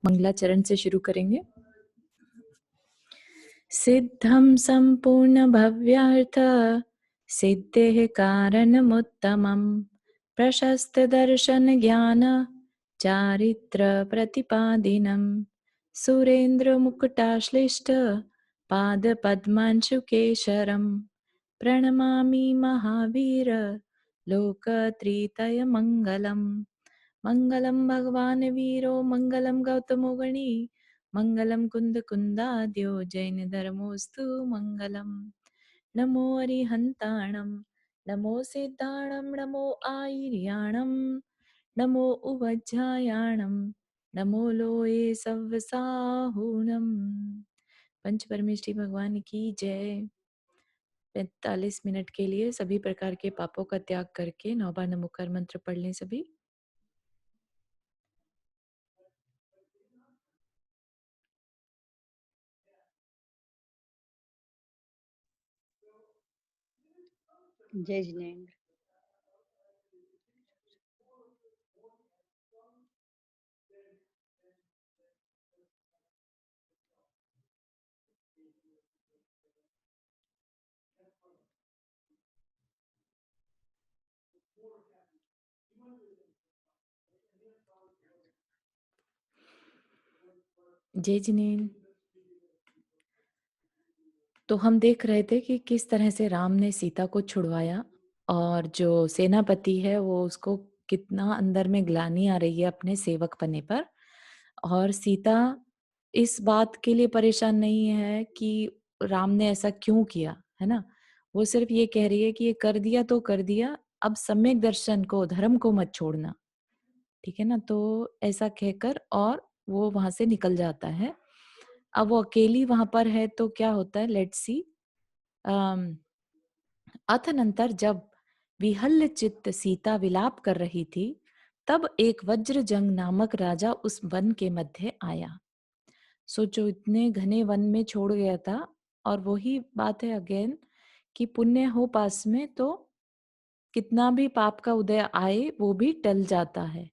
मंगलाचरण से शुरू करेंगे। सिद्धं सम्पूर्णभव्यार्थ सिद्धेः कारणमुत्तमं प्रशस्तदर्शनज्ञान चारित्रप्रतिपादिनं सुरेन्द्रमुकुटाश्लिष्ट पादपद्मांशुकेशरं प्रणमामि महावीर लोकत्रितयमङ्गलम्। मङ्गलं भगवान् वीरो मङ्गलं गौतमो गणी मङ्गलं कुन्दकुन्दाद्यो जैनधर्मोऽस्तु मङ्गलम्। नमो अरिहन्ताणं नमो सिद्धाणं नमो आयर्याणं नमो उवज्झायाणं नमो लोये सव्वसाहूणम्। पंच परमेष्ठी भगवान की जय। 45 मिनट के लिए सभी प्रकार के पापों का त्याग करके 9 बार नमोकार मंत्र पढ़ लें सभी। जय जिनेन्द्र। जय जिनेन्द्र। तो हम देख रहे थे कि किस तरह से राम ने सीता को छुड़वाया और जो सेनापति है वो उसको कितना अंदर में ग्लानि आ रही है अपने सेवक पने पर। और सीता इस बात के लिए परेशान नहीं है कि राम ने ऐसा क्यों किया, है ना। वो सिर्फ ये कह रही है कि ये कर दिया तो कर दिया, अब सम्यक दर्शन को, धर्म को मत छोड़ना, ठीक है ना। तो ऐसा कहकर और वो वहां से निकल जाता है। अब वो अकेली वहां पर है तो क्या होता है, लेट्स सी। अथनंतर जब विहल्ल चित्त सीता विलाप कर रही थी, तब एक वज्रजंग नामक राजा उस वन के मध्य आया। सोचो, इतने घने वन में छोड़ गया था। और वही बात है अगेन कि पुण्य हो पास में तो कितना भी पाप का उदय आए वो भी टल जाता है।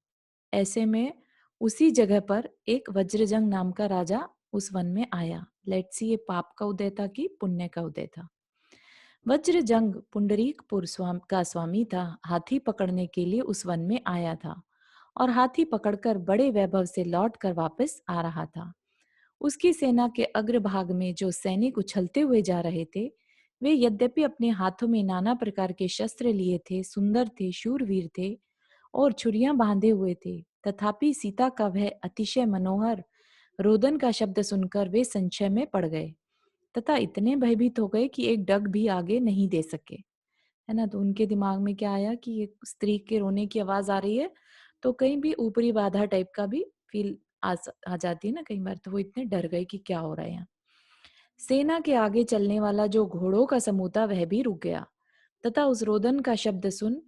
ऐसे में उसी जगह पर एक वज्रजंग नाम का राजा उस वन में आया। लेट्स सी, ये पाप का उदय था कि पुण्य का उदय था। वज्रजंग पुंडरीकपुर का स्वामी था। हाथी पकड़ने के लिए उस वन में आया था और हाथी पकड़कर बड़े वैभव से लौटकर वापस आ रहा था। उसकी सेना के अग्रभाग में जो सैनिक उछलते हुए जा रहे थे, वे यद्यपि अपने हाथों में नाना प्रकार के शस्त्र लिए थे, सुंदर थे, शूरवीर थे और छुरियां बांधे हुए थे, तथापि सीता का वह अतिशय मनोहर रोदन का शब्द सुनकर वे संशय में पड़ गए तथा इतने भयभीत हो गए कि एक डग भी आगे नहीं दे सके, है ना। तो उनके दिमाग में क्या आया कि एक स्त्री के रोने की आवाज आ रही है, तो कहीं भी ऊपरी बाधा टाइप का भी फील आ जाती है ना कई बार। तो वो इतने डर गए कि क्या हो रहा है यहाँ। सेना के आगे चलने वाला जो घोड़ों का समूह था वह भी रुक गया तथा उस रोदन का शब्द सुन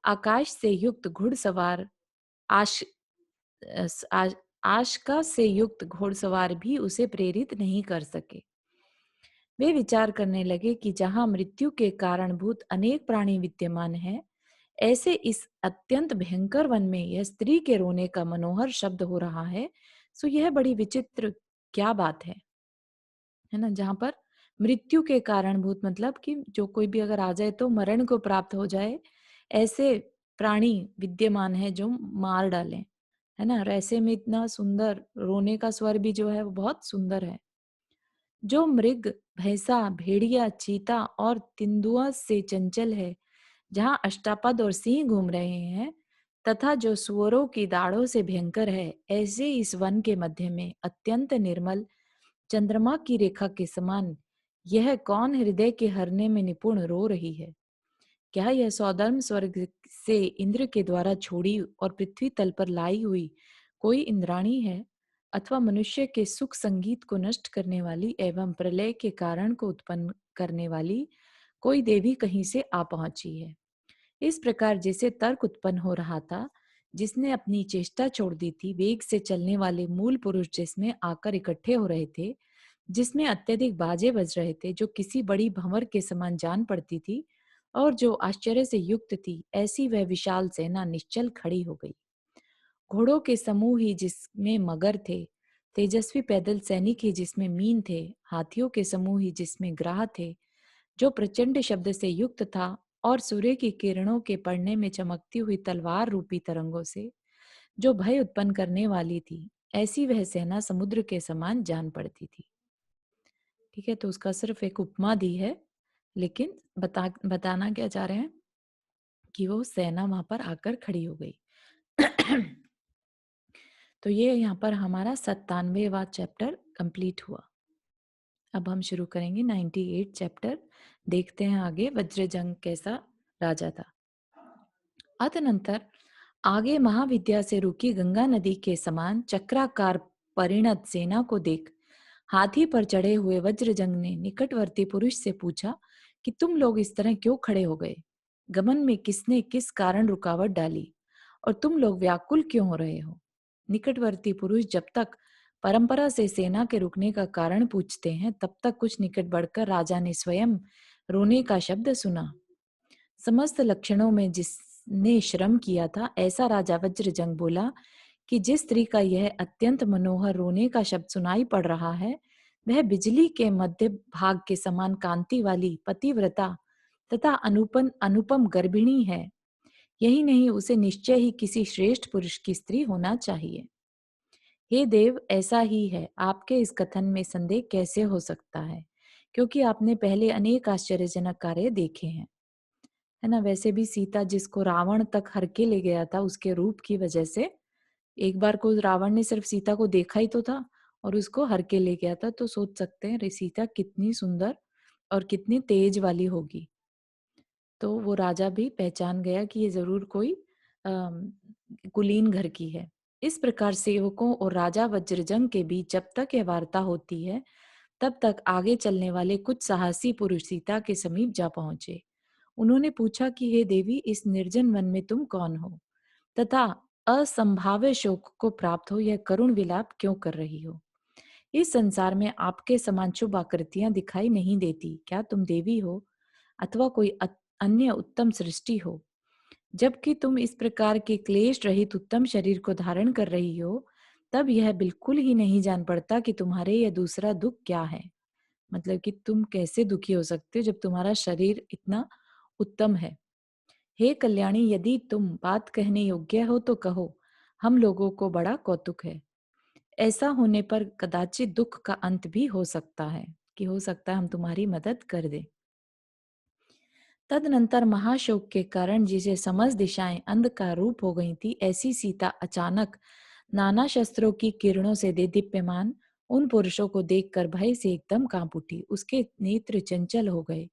आकाश से युक्त घुड़सवार आश अस- आश आशका से युक्त घोड़सवार भी उसे प्रेरित नहीं कर सके। वे विचार करने लगे कि जहां मृत्यु के कारणभूत अनेक प्राणी विद्यमान हैं, ऐसे इस अत्यंत भयंकर वन में यह स्त्री के रोने का मनोहर शब्द हो रहा है, सो यह बड़ी विचित्र क्या बात है ना। जहां पर मृत्यु के कारणभूत मतलब कि जो कोई भी अगर आ जाए तो मरण को प्राप्त हो जाए, ऐसे प्राणी विद्यमान है जो मार डालें, है ना। और ऐसे में इतना सुंदर रोने का स्वर भी जो है वो बहुत सुंदर है। जो मृग, भैंसा, भेड़िया, चीता और तेंदुआ से चंचल है, जहाँ अष्टापद और सिंह घूम रहे हैं, तथा जो सुअरों की दाढ़ों से भयंकर है, ऐसे इस वन के मध्य में अत्यंत निर्मल चंद्रमा की रेखा के समान यह कौन हृदय के हरने में निपुण रो रही है। क्या यह सौधर्म स्वर्ग से इंद्र के द्वारा छोड़ी और पृथ्वी तल पर लाई हुई कोई इंद्राणी है, अथवा मनुष्य के सुख संगीत को नष्ट करने वाली एवं प्रलय के कारण को उत्पन्न करने वाली कोई देवी कहीं से आ पहुंची है। इस प्रकार जैसे तर्क उत्पन्न हो रहा था, जिसने अपनी चेष्टा छोड़ दी थी, वेग से चलने वाले मूल पुरुष जिसमें आकर इकट्ठे हो रहे थे, जिसमें अत्यधिक बाजे बज रहे थे, जो किसी बड़ी भंवर के समान जान पड़ती थी और जो आश्चर्य से युक्त थी, ऐसी वह विशाल सेना निश्चल खड़ी हो गई। घोड़ों के समूह ही जिसमें मगर थे, तेजस्वी पैदल सैनिक ही जिसमें मीन थे, हाथियों के समूह ही जिसमें ग्राह थे, जो प्रचंड शब्द से युक्त था और सूर्य की किरणों के पड़ने में चमकती हुई तलवार रूपी तरंगों से जो भय उत्पन्न करने वाली थी, ऐसी वह सेना समुद्र के समान जान पड़ती थी। ठीक है, तो उसका सिर्फ एक उपमा दी है, लेकिन बताना क्या चाह रहे हैं कि वो सेना वहां पर आकर खड़ी हो गई। तो ये यहाँ पर हमारा 97वां चैप्टर कंप्लीट हुआ। अब हम शुरू करेंगे 98 चैप्टर। देखते हैं आगे वज्रजंग कैसा राजा था। अतनंतर आगे महाविद्या से रुकी गंगा नदी के समान चक्राकार परिणत सेना को देख हाथी पर चढ़े हुए वज्रजंग ने निकटवर्ती पुरुष से पूछा कि तुम लोग इस तरह क्यों खड़े हो गए? गमन में किसने किस कारण रुकावट डाली और तुम लोग व्याकुल क्यों हो रहे हो? निकटवर्ती पुरुष जब तक परंपरा से सेना के रुकने का कारण पूछते हैं, तब तक कुछ निकट बढ़कर राजा ने स्वयं रोने का शब्द सुना। समस्त लक्षणों में जिसने श्रम किया था, ऐसा राजा वज्रजंग बोला कि जिस स्त्री का यह अत्यंत मनोहर रोने का शब्द सुनाई पड़ रहा है, वह बिजली के मध्य भाग के समान कांति वाली पतिव्रता तथा अनुपम अनुपम गर्भिणी है। यही नहीं, उसे निश्चय ही किसी श्रेष्ठ पुरुष की स्त्री होना चाहिए। हे देव, ऐसा ही है। आपके इस कथन में संदेह कैसे हो सकता है, क्योंकि आपने पहले अनेक आश्चर्यजनक कार्य देखे हैं, है ना। वैसे भी सीता जिसको रावण तक हर के ले गया था उसके रूप की वजह से, एक बार को रावण ने सिर्फ सीता को देखा ही तो था और उसको हर के ले गया था, तो सोच सकते हैं रे सीता कितनी सुंदर और कितनी तेज वाली होगी। तो वो राजा भी पहचान गया कि ये जरूर कोई अम, कुलीन घर की है। इस प्रकार सेवकों और राजा वज्रजंग के बीच जब तक यह वार्ता होती है, तब तक आगे चलने वाले कुछ साहसी पुरुष सीता के समीप जा पहुंचे। उन्होंने पूछा कि हे देवी, इस निर्जन वन में तुम कौन हो तथा असंभाव्य शोक को प्राप्त हो यह करुण विलाप क्यों कर रही हो? इस संसार में आपके समान शुभ आकृतियां दिखाई नहीं देती। क्या तुम देवी हो अथवा कोई अन्य उत्तम सृष्टि हो? जबकि तुम इस प्रकार के क्लेश रहित उत्तम शरीर को धारण कर रही हो, तब यह बिल्कुल ही नहीं जान पड़ता कि तुम्हारे यह दूसरा दुख क्या है। मतलब कि तुम कैसे दुखी हो सकते हो जब तुम्हारा शरीर इतना उत्तम है। हे कल्याणी, यदि तुम बात कहने योग्य हो तो कहो, हम लोगों को बड़ा कौतुक है। ऐसा होने पर कदाचित दुख का अंत भी हो सकता है, कि हो सकता है हम तुम्हारी मदद कर दें। तदनंतर महाशोक के कारण जिसे समस्त दिशाएं अंधकार रूप हो गई थी, ऐसी सीता अचानक नाना शस्त्रों की किरणों से दे दीप्यमान उन पुरुषों को देखकर भय से एकदम कांप उठी। उसके नेत्र चंचल हो गए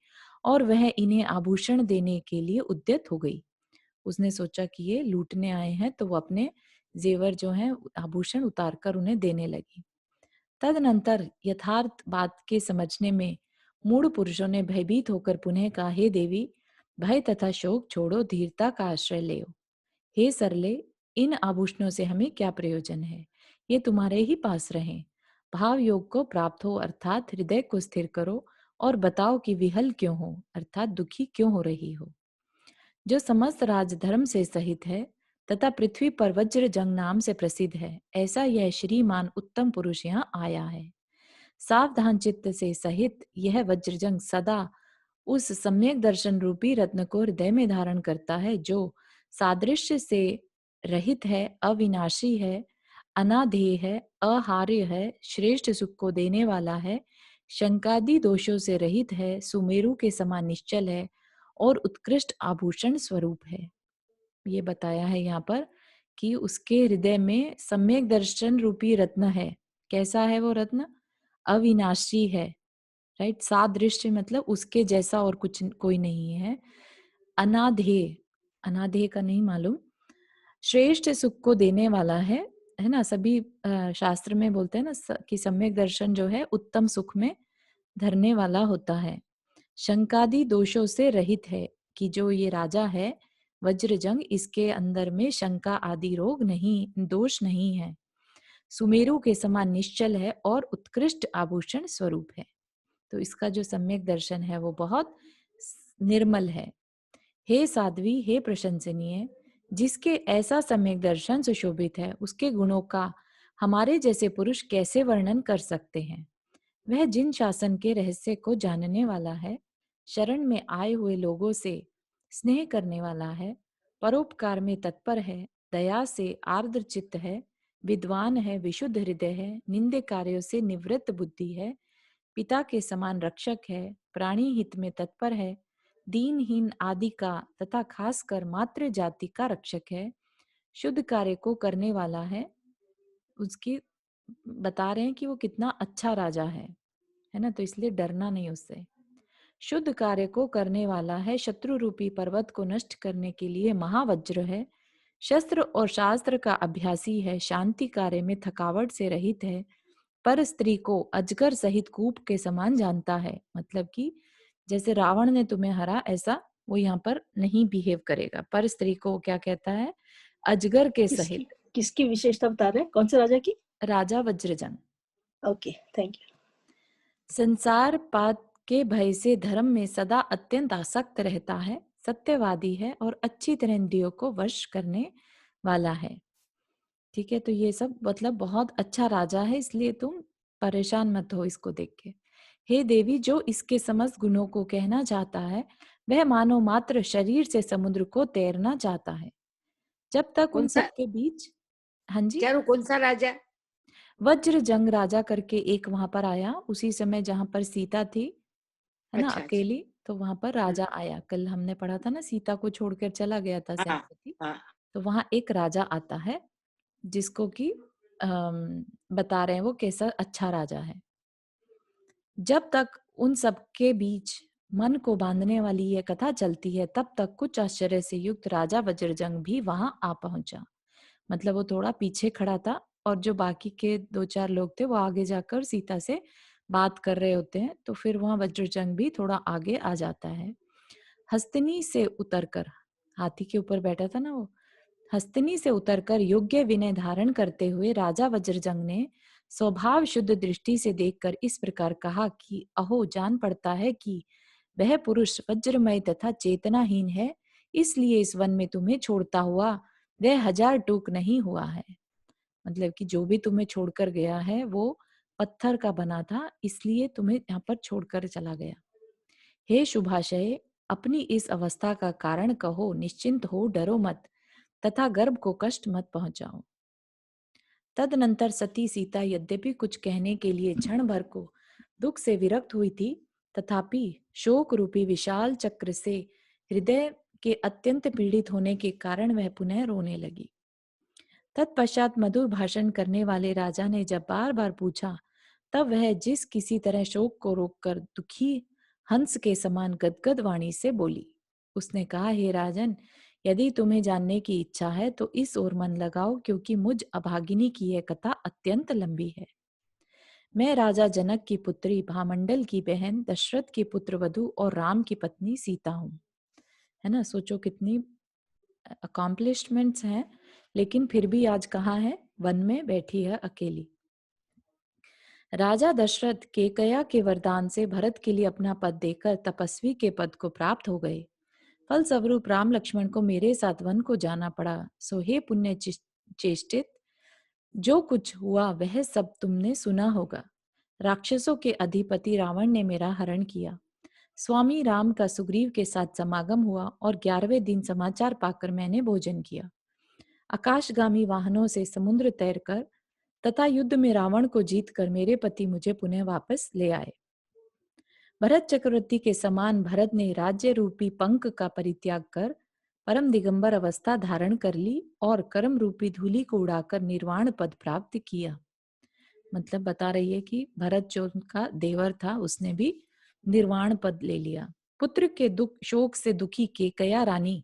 और वह इन्हें आभूषण देने के लिए उद्यत हो गई। उसने सोचा कि ये लूटने आए हैं, तो वो अपने जेवर जो हैं आभूषण उतार कर उन्हें देने लगी। तदनंतर यथार्थ बात के समझने में मूढ़ पुरुषों ने भयभीत होकर पुनः कहा, हे देवी, भय तथा शोक छोड़ो, धीरता का आश्रय ले। हे सरले, इन आभूषणों से हमें क्या प्रयोजन है? ये तुम्हारे ही पास रहें। भाव योग को प्राप्त हो, अर्थात हृदय को स्थिर करो और बताओ कि विहल क्यों हो, अर्थात दुखी क्यों हो रही हो। जो समस्त राजधर्म से सहित है तथा पृथ्वी पर वज्रजंग नाम से प्रसिद्ध है, ऐसा यह श्रीमान उत्तम पुरुष यहाँ आया है। सावधान चित्त से सहित यह वज्रजंग सदा उस सम्यक दर्शन रूपी रत्न को हृदय में धारण करता है, जो सादृश्य से रहित है, अविनाशी है, अनाधेय है, अहार्य है, श्रेष्ठ सुख को देने वाला है, शंकादि दोषों से रहित है, सुमेरु के समान निश्चल है और उत्कृष्ट आभूषण स्वरूप है। ये बताया है यहाँ पर कि उसके हृदय में सम्यक दर्शन रूपी रत्न है। कैसा है वो रत्न? अविनाशी है। राइट, सादृश्य मतलब उसके जैसा और कुछ कोई नहीं है। अनाधेय, अनाधेय का नहीं मालूम, श्रेष्ठ सुख को देने वाला है ना। सभी शास्त्र में बोलते हैं ना कि सम्यक दर्शन जो है उत्तम सुख में धरने वाला होता है। शंकादि दोषों से रहित है, कि जो ये राजा है वज्रजंग, इसके अंदर में शंका आदि रोग नहीं, दोष नहीं है। सुमेरु के समान निश्चल है और उत्कृष्ट आभूषण स्वरूप है। तो इसका जो सम्यक दर्शन है वो बहुत निर्मल है। हे साध्वी, हे प्रशंसनीय, जिसके ऐसा सम्यक दर्शन सुशोभित है, उसके गुणों का हमारे जैसे पुरुष कैसे वर्णन कर सकते हैं। वह जिन शासन के रहस्य को जानने वाला है, शरण में आए हुए लोगों से स्नेह करने वाला है, परोपकार में तत्पर है, दया से आर्द्र चित्त है, विद्वान है, विशुद्ध हृदय है, निंदे कार्यों से निवृत्त बुद्धि है, पिता के समान रक्षक है, प्राणी हित में तत्पर है, दीनहीन आदि का तथा खासकर मातृ जाति का रक्षक है, शुद्ध कार्य को करने वाला है। उसकी बता रहे हैं कि वो कितना अच्छा राजा है ना, तो इसलिए डरना नहीं उससे। शुद्ध कार्य को करने वाला है, शत्रु रूपी पर्वत को नष्ट करने के लिए महावज्र है, शस्त्र और शास्त्र का अभ्यासी है, शांति कार्य में थकावट से रहित है, पर स्त्री को अजगर सहित कूप के समान जानता है। मतलब कि जैसे रावण ने तुम्हें हरा, ऐसा वो यहाँ पर नहीं बिहेव करेगा। पर स्त्री को क्या कहता है? अजगर के किसकी सहित। किसकी विशेषता बता रहे हैं? कौन से राजा की? राजा वज्रजंग। Okay, thank you. संसार पात के भय से धर्म में सदा अत्यंत आसक्त रहता है, सत्यवादी है और अच्छी तरह इंद्रियों को वश करने वाला है। ठीक है, तो ये सब मतलब बहुत अच्छा राजा है, इसलिए तुम परेशान मत हो इसको देख के। हे देवी, जो इसके समस्त गुणों को कहना चाहता है, वह मानो मात्र शरीर से समुद्र को तैरना चाहता है। जब तक उन कौन सा? सबके बीच, हाँ जी, चारू कौन सा राजा? वज्र जंग राजा करके एक वहां पर आया, उसी समय जहां पर सीता थी, है ना, अच्छा अच्छा। अकेली, तो वहां पर हाँ राजा आया। कल हमने पढ़ा था ना, सीता को छोड़कर चला गया था हाँ सेनापति। हाँ। तो वहां एक राजा आता है, जिसको कि बता रहे हैं वो कैसा अच्छा राजा है। जब तक उन सबके बीच मन को बांधने वाली यह कथा चलती है, तब तक कुछ आश्चर्य से युक्त राजा वज्रजंग भी वहां आ पहुंचा। मतलब वो थोड़ा पीछे खड़ा था, और जो बाकी के दो चार लोग थे वो आगे जाकर सीता से बात कर रहे होते हैं। तो फिर वहां वज्रजंग भी थोड़ा आगे आ जाता है। हस्तिनी से उतरकर, हाथी के ऊपर बैठा था ना वो, हस्तिनी से उतरकर योग्य विनय धारण करते हुए राजा वज्रजंग ने स्वभाव शुद्ध दृष्टि से देखकर इस प्रकार कहा कि अहो, जान पड़ता है कि वह पुरुष वज्रमय तथा चेतनाहीन है, इसलिए इस वन में तुम्हें छोड़ता हुआ वह 1000 टूक नहीं हुआ है। मतलब कि जो भी तुम्हें छोड़कर गया है वो पत्थर का बना था, इसलिए तुम्हें यहाँ पर छोड़कर चला गया। हे शुभाशय, अपनी इस अवस्था का कारण कहो, निश्चिंत हो, डरो मत तथा गर्भ को कष्ट मत पहुंचाओ। तदनंतर सती सीता यद्यपि कुछ कहने के लिए क्षण भर को दुख से विरक्त हुई थी, तथापि शोक रूपी विशाल चक्र से हृदय के अत्यंत पीड़ित होने के कारण वह पुनः रोने लगी। तत्पश्चात मधुर भाषण करने वाले राजा ने जब बार बार पूछा, तब वह जिस किसी तरह शोक को रोककर दुखी हंस के समान गदगद वाणी से बोली। उसने कहा, हे राजन, यदि तुम्हें जानने की इच्छा है तो इस ओर मन लगाओ, क्योंकि मुझ अभागिनी की यह कथा अत्यंत लंबी है। मैं राजा जनक की पुत्री, भामंडल की बहन, दशरथ की पुत्र वधु और राम की पत्नी सीता हूँ। है ना, सोचो कितनी अकॉम्प्लिशमेंट्स हैं, लेकिन फिर भी आज कहाँ है? वन में बैठी है अकेली। राजा दशरथ केकया के वरदान से भरत के लिए अपना पद देकर तपस्वी के पद को प्राप्त हो गए। फलस्वरूप राम लक्ष्मण को मेरे साथ वन को जाना पड़ा। सो हे पुण्य चेष्टित, जो कुछ हुआ वह सब तुमने सुना होगा। राक्षसों के अधिपति रावण ने मेरा हरण किया। स्वामी राम का सुग्रीव के साथ समागम हुआ और 11वें दिन समाचार पाकर मैंने भोजन किया। आकाशगामी वाहनों से समुद्र तैरकर तथा युद्ध में रावण को जीतकर मेरे पति मुझे पुनः वापस ले आए। भरत चक्रवर्ती के समान भरत ने राज्य रूपी पंख का परित्याग कर परम दिगंबर अवस्था धारण कर ली और कर्म रूपी धूलि को उड़ाकर निर्वाण पद प्राप्त किया। मतलब बता रही है कि भरत जो उनका देवर था, उसने भी निर्वाण पद ले लिया। पुत्र के दुख शोक से दुखी केकया रानी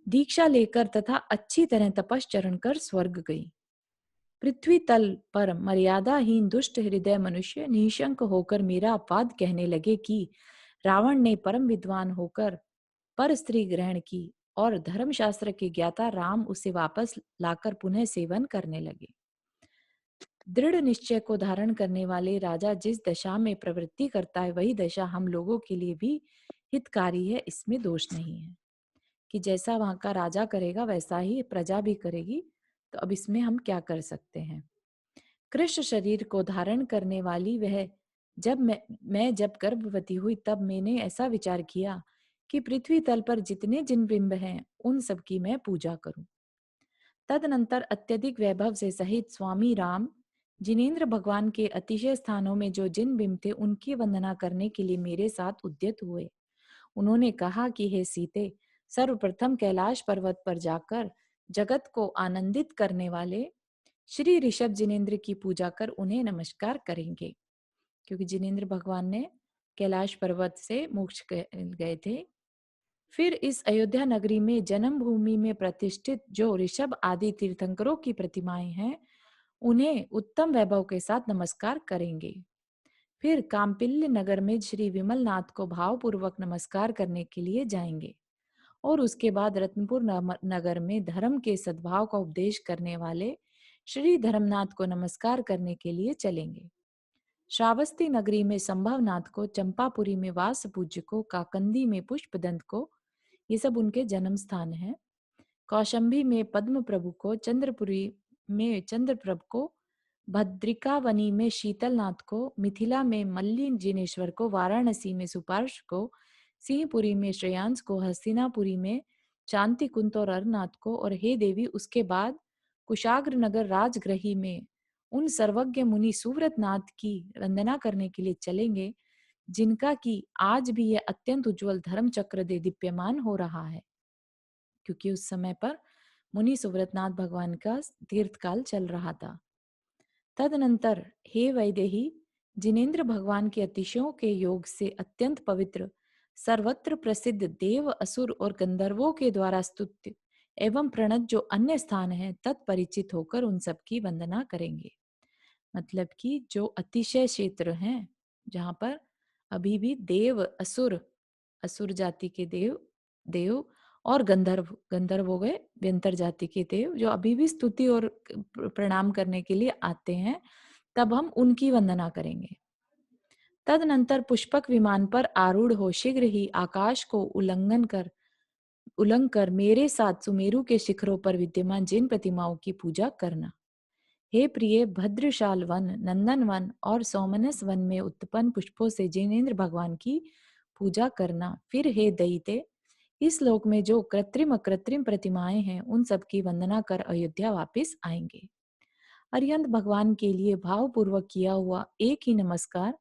दीक्षा लेकर तथा अच्छी तरह तपश्चरण कर स्वर्ग गई। पृथ्वी तल पर मर्यादाहीन दुष्ट हृदय मनुष्य निशंक होकर मेरा अपवाद कहने लगे कि रावण ने परम विद्वान होकर पर स्त्री ग्रहण की और धर्मशास्त्र के ज्ञाता राम उसे वापस लाकर पुनः सेवन करने लगे। दृढ़ निश्चय को धारण करने वाले राजा जिस दशा में प्रवृत्ति करता है, वही दशा हम लोगों के लिए भी हितकारी है, इसमें दोष नहीं है। कि जैसा वहां का राजा करेगा वैसा ही प्रजा भी करेगी। तो अब इसमें हम क्या कर सकते हैं? कृष्ण शरीर को धारण करने वाली वह जब मैं जब गर्भवती हुई तब मैंने ऐसा विचार किया कि पृथ्वी तल पर जितने जिन बिंब हैं उन सब की मैं पूजा करूं। तदनंतर अत्यधिक वैभव से सहित स्वामी राम जिनेन्द्र भगवान के अतिशय स्थानों में जो जिन बिंब थे उनकी वंदना करने के लिए मेरे साथ उद्यत हुए। उन्होंने कहा कि हे सीते, सर्वप्रथम कैलाश पर्वत पर जाकर जगत को आनंदित करने वाले श्री ऋषभ जिनेन्द्र की पूजा कर उन्हें नमस्कार करेंगे, क्योंकि जिनेन्द्र भगवान ने कैलाश पर्वत से मोक्ष गए थे। फिर इस अयोध्या नगरी में जन्मभूमि में प्रतिष्ठित जो ऋषभ आदि तीर्थंकरों की प्रतिमाएं हैं उन्हें उत्तम वैभव के साथ नमस्कार करेंगे। फिर काम्पिल्य नगर में श्री विमल नाथ को भावपूर्वक नमस्कार करने के लिए जाएंगे और उसके बाद रत्नपुर नगर में धर्म के सद्भाव का उपदेश करने वाले श्री धर्मनाथ को नमस्कार करने के लिए चलेंगे। श्रावस्ती नगरी में संभवनाथ को, चंपापुरी में वास पूज्य को, काकंदी में पुष्पदंत को, ये सब उनके जन्म स्थान हैं। कौशंबी में पद्म प्रभु को, चंद्रपुरी में चंद्रप्रभ को, भद्रिकावनी में शीतलनाथ को, मिथिला में मल्ली जिनेश्वर को, वाराणसी में सुपार्श को, सिंहपुरी में श्रेयांस को, हस्तिनापुरी में शांति कुंत और अरनाथ को, और हे देवी उसके बाद कुशाग्र नगर राजगृही में उन सर्वज्ञ मुनि सुव्रत नाथ की वंदना करने के लिए चलेंगे जिनका कि आज भी यह अत्यंत उज्जवल धर्म चक्र दे दीप्यमान हो रहा है, क्योंकि उस समय पर मुनि सुव्रतनाथ भगवान का तीर्थकाल चल रहा था। तदनंतर हे वैदेही, जिनेन्द्र भगवान के अतिशयों के योग से अत्यंत पवित्र सर्वत्र प्रसिद्ध देव, असुर और गंधर्वों के द्वारा स्तुत्य एवं प्रणत जो अन्य स्थान है तत्परिचित होकर उन सब की वंदना करेंगे। मतलब कि जो अतिशय क्षेत्र हैं जहाँ पर अभी भी देव, असुर, असुर जाति के देव, देव और गंधर्व, गंधर्व हो गए व्यंतर जाति के देव, जो अभी भी स्तुति और प्रणाम करने के लिए आते हैं, तब हम उनकी वंदना करेंगे। तदनंतर पुष्पक विमान पर आरूढ़ हो शीघ्र ही आकाश को उल्लंघ कर मेरे साथ सुमेरु के शिखरों पर विद्यमान जिन प्रतिमाओं की पूजा करना। हे प्रिय, भद्रशाल वन, नंदन वन और सोमनस वन में उत्पन्न पुष्पों से जिनेन्द्र भगवान की पूजा करना। फिर हे दयिते, इस लोक में जो कृत्रिम अकृत्रिम प्रतिमाएं हैं उन सब की वंदना कर अयोध्या वापस आएंगे। अरिहंत भगवान के लिए भावपूर्वक किया हुआ एक ही नमस्कार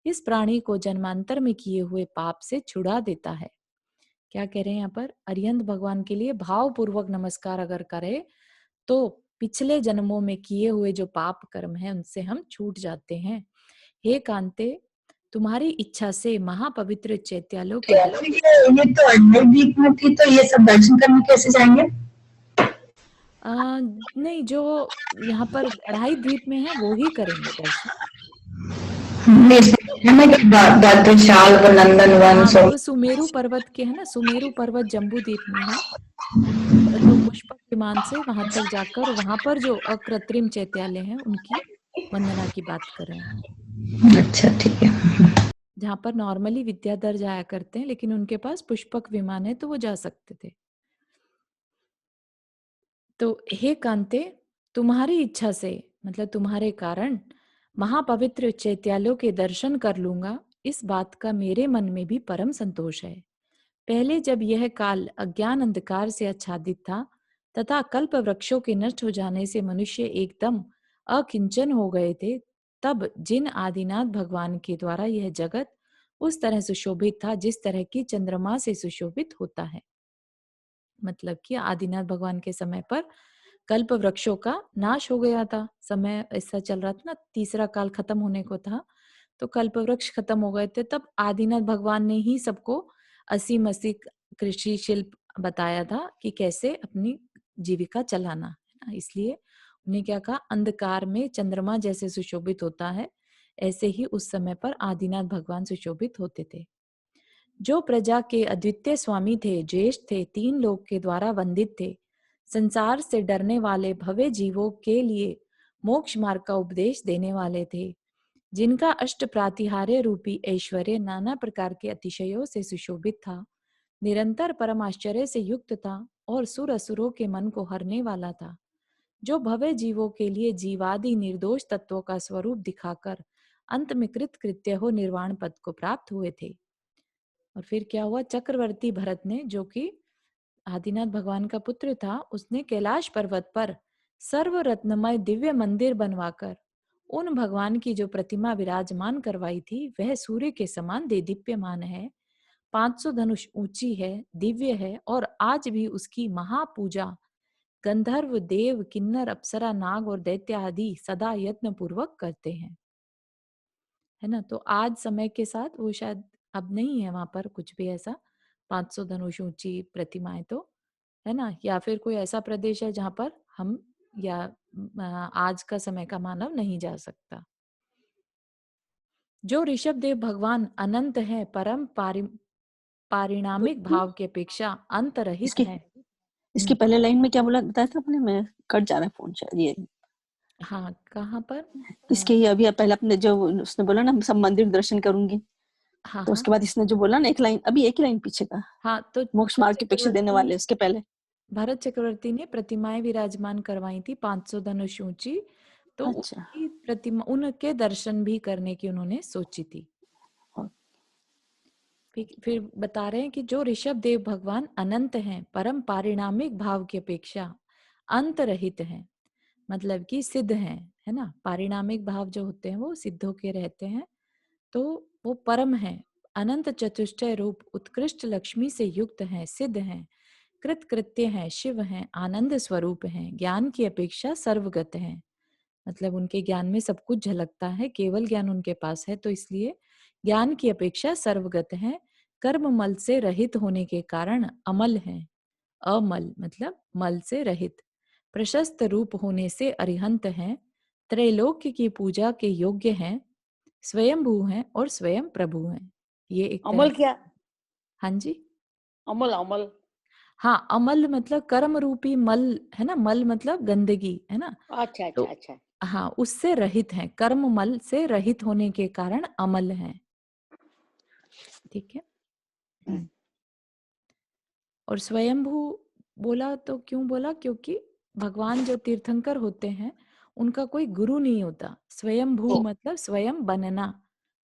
इस प्राणी को जन्मांतर में किए हुए पाप से छुड़ा देता है। क्या कह रहे हैं यहाँ पर? अरिहंत भगवान के लिए भावपूर्वक नमस्कार अगर करे तो पिछले जन्मों में किए हुए जो पाप कर्म है उनसे हम छूट जाते हैं। हे कांते, तुम्हारी इच्छा से महापवित्र चैत्यालों के ये तो अड्डे द्वीप में थी, तो ये सब दर्शन करने कैसे जाएंगे? नहीं, जो यहाँ पर अढ़ाई द्वीप में है वो ही करेंगे दर्शन। है ना कि भद्रशाल व नंदन वन हाँ, वो सुमेरु पर्वत के है ना, सुमेरु पर्वत जम्बू द्वीप में है। तो पुष्पक विमान से वहां तक जाकर वहां पर जो अकृत्रिम चैत्यालय हैं उनकी वंदना की बात कर रहे हैं। अच्छा, ठीक है। जहाँ पर नॉर्मली विद्याधर जाया करते हैं, लेकिन उनके पास पुष्पक विमान है तो वो जा सकते थे। तो हे कांते, तुम्हारी इच्छा से मतलब तुम्हारे कारण महापवित्र चैत्यालयों के दर्शन कर लूंगा, इस बात का मेरे मन में भी परम संतोष है। पहले जब यह काल अज्ञान अंधकार से आच्छादित था तथा कल्प वृक्षों के नष्ट हो जाने से मनुष्य एकदम अकिंचन हो गए थे, तब जिन आदिनाथ भगवान के द्वारा यह जगत उस तरह सुशोभित था जिस तरह की चंद्रमा से सुशोभित होता है। मतलब कि आदिनाथ भगवान के समय पर कल्प वृक्षों का नाश हो गया था। समय ऐसा चल रहा था ना, तीसरा काल खत्म होने को था, तो कल्प वृक्ष खत्म हो गए थे। तब आदिनाथ भगवान ने ही सबको असी मसी कृषि शिल्प बताया था कि कैसे अपनी जीविका चलाना है ना। इसलिए उन्हें क्या कहा, अंधकार में चंद्रमा जैसे सुशोभित होता है ऐसे ही उस समय पर आदिनाथ भगवान सुशोभित होते थे। जो प्रजा के अद्वितीय स्वामी थे, ज्येष्ठ थे, तीन लोक के द्वारा वंदित थे, संसार से डरने वाले भवे जीवों के लिए मोक्ष मार्ग का उपदेश देने वाले थे, जिनका अष्ट प्रातिहार्य रूपी ऐश्वर्य नाना प्रकार के अतिशयों से सुशोभित था, निरंतर परम आश्चर्य से युक्त था और सुर असुरों के मन को हरने वाला था, जो भव्य जीवों के लिए जीवादि निर्दोष तत्वों का स्वरूप दिखाकर अंत में कृत्य हो निर्वाण पद को प्राप्त हुए थे। और फिर क्या हुआ, चक्रवर्ती भरत ने, जो कि आदिनाथ भगवान का पुत्र था, उसने कैलाश पर्वत पर सर्व रत्नमय दिव्य मंदिर बनवाकर उन भगवान की जो प्रतिमा विराजमान करवाई थी, वह सूर्य के समान देदीप्यमान है, 500 धनुष ऊंची है, दिव्य है, और आज भी उसकी महापूजा गंधर्व, देव, किन्नर, अप्सरा, नाग और दैत्य आदि सदा यत्न पूर्वक करते हैं, है ना। तो आज समय के साथ वो शायद अब नहीं है वहां पर कुछ भी ऐसा 500 धनुष ऊंची प्रतिमाएं, तो है ना, या फिर कोई ऐसा प्रदेश है जहां पर हम या आज का समय का मानव नहीं जा सकता। जो ऋषभ देव भगवान अनंत है, परम पारिणामिक भाव की अपेक्षा अंत रहित है। इसके पहले लाइन में क्या बोला बताया था आपने? मैं कट जा रहा है फोन शायद ये। हाँ, कहाँ पर? इसके ये अभी पहले आपने जो उसने बोला ना, सब मंदिर दर्शन करूंगी, हाँ तो उसके बाद इसने जो बोला ना, एक लाइन अभी, एक ही लाइन पीछे का, हाँ, तो मोक्ष मार्ग की अपेक्षा देने वाले, उसके पहले भरत चक्रवर्ती ने प्रतिमाएं विराजमान करवाई थी 500 धनुष ऊंची, तो अच्छा, उनकी प्रतिमा, उनके दर्शन भी करने की उन्होंने सोची थी। फिर बता रहे हैं कि जो ऋषभ देव भगवान अनंत हैं, परम पारिणामिक भाव की अपेक्षा अंत रहित हैं, मतलब कि सिद्ध हैं, है ना। पारिणामिक भाव जो होते हैं वो सिद्ध होके रहते हैं, तो वो परम है, अनंत चतुष्टय रूप उत्कृष्ट लक्ष्मी से युक्त हैं, सिद्ध हैं, कृत्य हैं, शिव हैं, आनंद स्वरूप हैं, ज्ञान की अपेक्षा सर्वगत हैं, मतलब उनके ज्ञान में सब कुछ झलकता है, केवल ज्ञान उनके पास है, तो इसलिए ज्ञान की अपेक्षा सर्वगत हैं, कर्म मल से रहित होने के कारण अमल हैं, अमल मतलब मल से रहित, प्रशस्त रूप होने से अरिहंत हैं, त्रैलोक्य की पूजा के योग्य हैं, स्वयंभू हैं और स्वयं प्रभु हैं। ये एक अमल क्या? हाँ जी, अमल अमल हाँ, अमल मतलब कर्म रूपी मल, है ना, मल मतलब गंदगी, है ना। अच्छा तो अच्छा अच्छा, हाँ, उससे रहित हैं, कर्म मल से रहित होने के कारण अमल हैं, ठीक है। और स्वयंभू बोला तो क्यों बोला, क्योंकि भगवान जो तीर्थंकर होते हैं उनका कोई गुरु नहीं होता। स्वयंभू मतलब स्वयं बनना,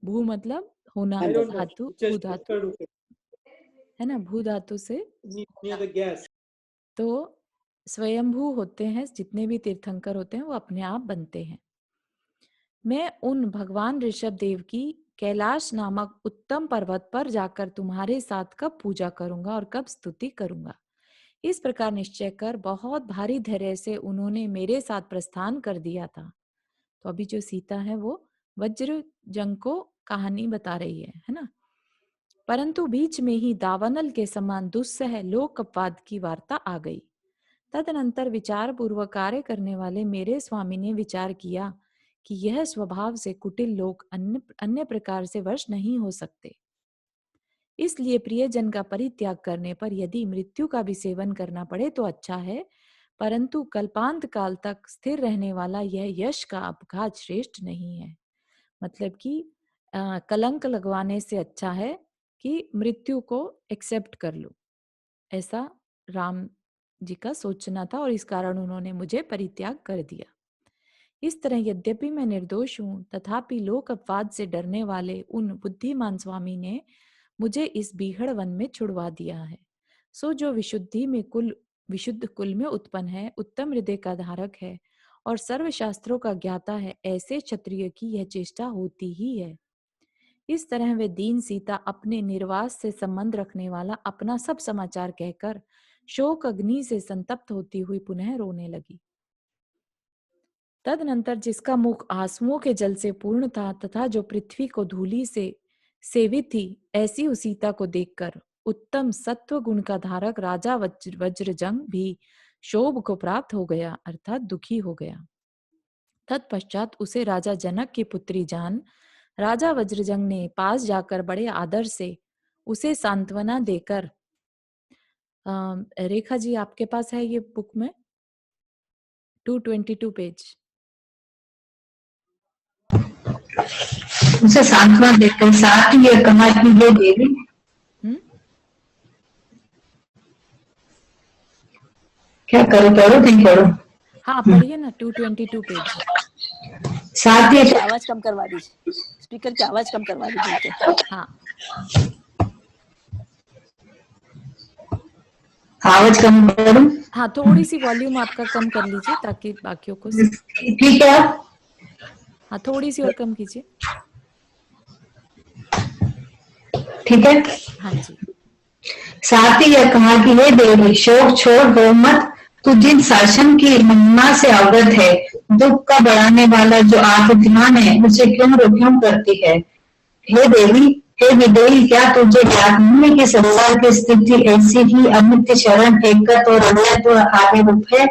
भू मतलब होना, धातु, भू धातु, है ना, भू धातु से होना। तो स्वयंभू होते हैं जितने भी तीर्थंकर होते हैं, वो अपने आप बनते हैं। मैं उन भगवान ऋषभ देव की कैलाश नामक उत्तम पर्वत पर जाकर तुम्हारे साथ कब पूजा करूंगा और कब स्तुति करूंगा, इस प्रकार निश्चय कर बहुत भारी धैर्य से उन्होंने मेरे साथ प्रस्थान कर दिया था। तो अभी जो सीता है वो वज्र जंग को कहानी बता रही है ना। परंतु बीच में ही दावानल के समान दुस्सह लोक अपवाद की वार्ता आ गई। तदनंतर विचार पूर्वक कार्य करने वाले मेरे स्वामी ने विचार किया कि यह स्वभाव से कुटिल लोग अन्य प्रकार से वश नहीं हो सकते, इसलिए प्रियजन का परित्याग करने पर यदि मृत्यु का भी सेवन करना पड़े तो अच्छा है, परंतु कल्पांत काल तक स्थिर रहने वाला यह यश का अपघात श्रेष्ठ नहीं है। मतलब कि कलंक लगवाने से अच्छा है कि मृत्यु को एक्सेप्ट कर लो, ऐसा राम जी का सोचना था, और इस कारण उन्होंने मुझे परित्याग कर दिया। इस तरह यद्यपि मैं निर्दोष हूं, तथापि लोक अपवाद से डरने वाले उन बुद्धिमान स्वामी ने मुझे इस बीहड़ वन में छुड़वा दिया है। सो जो विशुद्ध कुल में उत्पन्न है, उत्तम हृदय का धारक है और सर्व शास्त्रों का ज्ञाता है, ऐसे क्षत्रिय की यह चेष्टा होती ही है। इस तरह वे दीन सीता अपने निर्वास से संबंध रखने वाला अपना सब समाचार कहकर शोक अग्नि से संतप्त होती हुई पुनः रोने लगी। तदनंतर जिसका मुख आंसुओं के जल से पूर्ण था तथा जो पृथ्वी को धूलि से सेवित थी, ऐसी उस सीता को देखकर उत्तम सत्व गुण का धारक राजा वज्रजंग भी शोभ को प्राप्त हो गया, अर्थात दुखी हो गया। तत्पश्चात उसे राजा जनक की पुत्री जान राजा वज्रजंग ने पास जाकर बड़े आदर से उसे सांत्वना देकर, रेखा जी आपके पास है ये बुक में 222 पेज, उसे सांत्वना देकर साथ ही ये कहा कि ये देवी क्या करो, पढ़ो नहीं पढ़ो? हाँ पढ़िए ना 222 पेज। साथ ही आवाज कम करवा दीजिए, स्पीकर की आवाज कम करवा दीजिए उनके। हाँ आवाज कम करूं? हाँ थोड़ी सी वॉल्यूम आपका कम कर लीजिए ताकि बाकियों को ठीक है। हाँ थोड़ी सी और कम कीजिए। ठीक है। हाँ जी। साथ ही यह कहा कि हे देवी, शोक छोड़ रो मत, तू जिन शासन की महिमा से अवगत है, दुख का बढ़ाने वाला जो आत्मध्यान है, उसे क्यों करती है। हे देवी, हे विदेही, क्या तुझे ज्ञात नहीं है कि संसार की स्थिति ऐसी ही अनित्य, शरण, एकत और अन्यत्व आदि रूप है,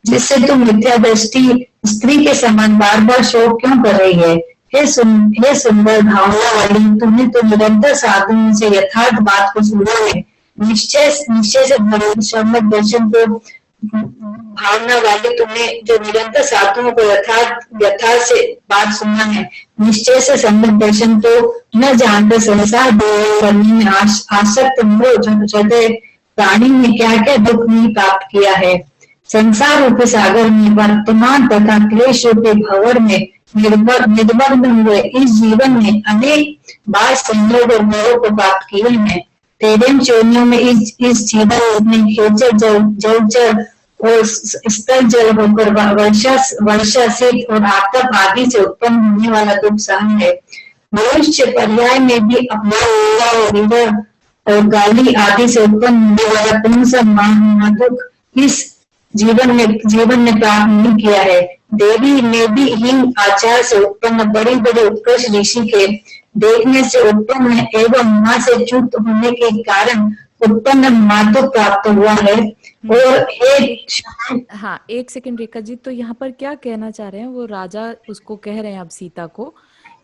जिससे तू मिथ्या दृष्टि स्त्री के समान बार बार शोक क्यों कर रही है। हे सुंदर भावना वाली, तूने तो निरंतर साधुओं से यथार्थ बात को सुना है। निश्चय से सम्यक दर्शन को भावना वाली, तुमने जो निरंतर साधुओं को यथार्थ से बात सुना है। निश्चय से सम्यक दर्शन तो न जानकर संसार करने में आसक्त हृदय प्राणी ने क्या क्या दुख नहीं प्राप्त किया है। संसार रूपी सागर में वर्तमान तथा क्लेश रूपी भंवर में निर्मग्न हुए इस जीवन में अनेक बार संयोग और मोह को प्राप्त किए हैं। तेरे चोरियों में इस जीवन में खेचर जलचर और स्थल जल होकर वर्षा शीत और आतप आदि से उत्पन्न होने वाला दुख सहन है। मनुष्य पर्याय में भी अपना और विरह और गाली आदि से उत्पन्न होने वाला कौन सा महादुख इस जीवन ने प्राप्त नहीं किया है। देवी ने भी हीन आचार से उत्पन्न बड़े बड़े उत्कृष्ट ऋषि के देखने से उत्पन्न एवं मां से च्युत होने के कारण उत्पन्न मातु प्राप्त हुआ है। और हाँ एक सेकंड रेखा जी, तो यहाँ पर क्या कहना चाह रहे हैं वो राजा, उसको कह रहे हैं अब सीता को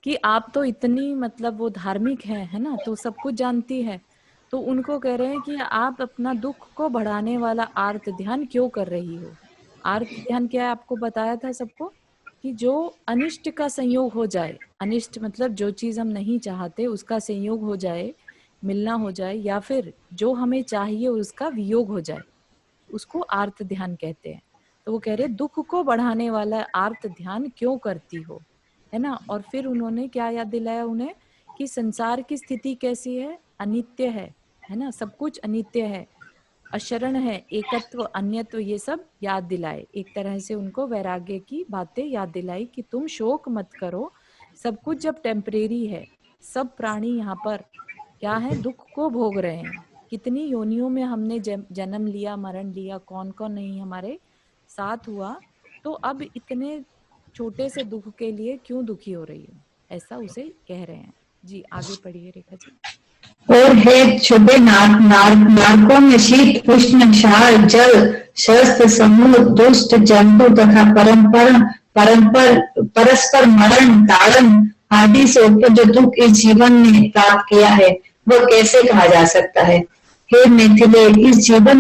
कि आप तो इतनी मतलब वो धार्मिक है ना, तो सब कुछ जानती है, तो उनको कह रहे हैं कि आप अपना दुख को बढ़ाने वाला आर्त ध्यान क्यों कर रही हो। आर्त ध्यान क्या है आपको बताया था सबको, कि जो अनिष्ट का संयोग हो जाए, अनिष्ट मतलब जो चीज हम नहीं चाहते उसका संयोग हो जाए, मिलना हो जाए, या फिर जो हमें चाहिए उसका वियोग हो जाए, उसको आर्त ध्यान कहते हैं। तो वो कह रहे दुख को बढ़ाने वाला आर्त ध्यान क्यों करती हो, है ना। और फिर उन्होंने क्या याद दिलाया उन्हें कि संसार की स्थिति कैसी है, अनित्य है ना, सब कुछ अनित्य है, अशरण है, एकत्व अन्यत्व, ये सब याद दिलाए। एक तरह से उनको वैराग्य की बातें याद दिलाई कि तुम शोक मत करो, सब कुछ जब टेम्परेरी है, सब प्राणी यहाँ पर क्या है, दुख को भोग रहे हैं। कितनी योनियों में हमने जन्म लिया, मरण लिया, कौन कौन नहीं हमारे साथ हुआ, तो अब इतने छोटे से दुख के लिए क्यों दुखी हो रही हो, ऐसा उसे कह रहे हैं। जी आगे पढ़िए रेखा जी। और हे छोटे नारकों में शीत उष्ण क्षार जल शस्त्र समूह दुष्ट जंतु तथा परस्पर मरण ताड़न आदि से उत्पन्न जो दुख इस जीवन ने प्राप्त किया है, वह कैसे कहा जा सकता है। हे मिथिले, इस जीवन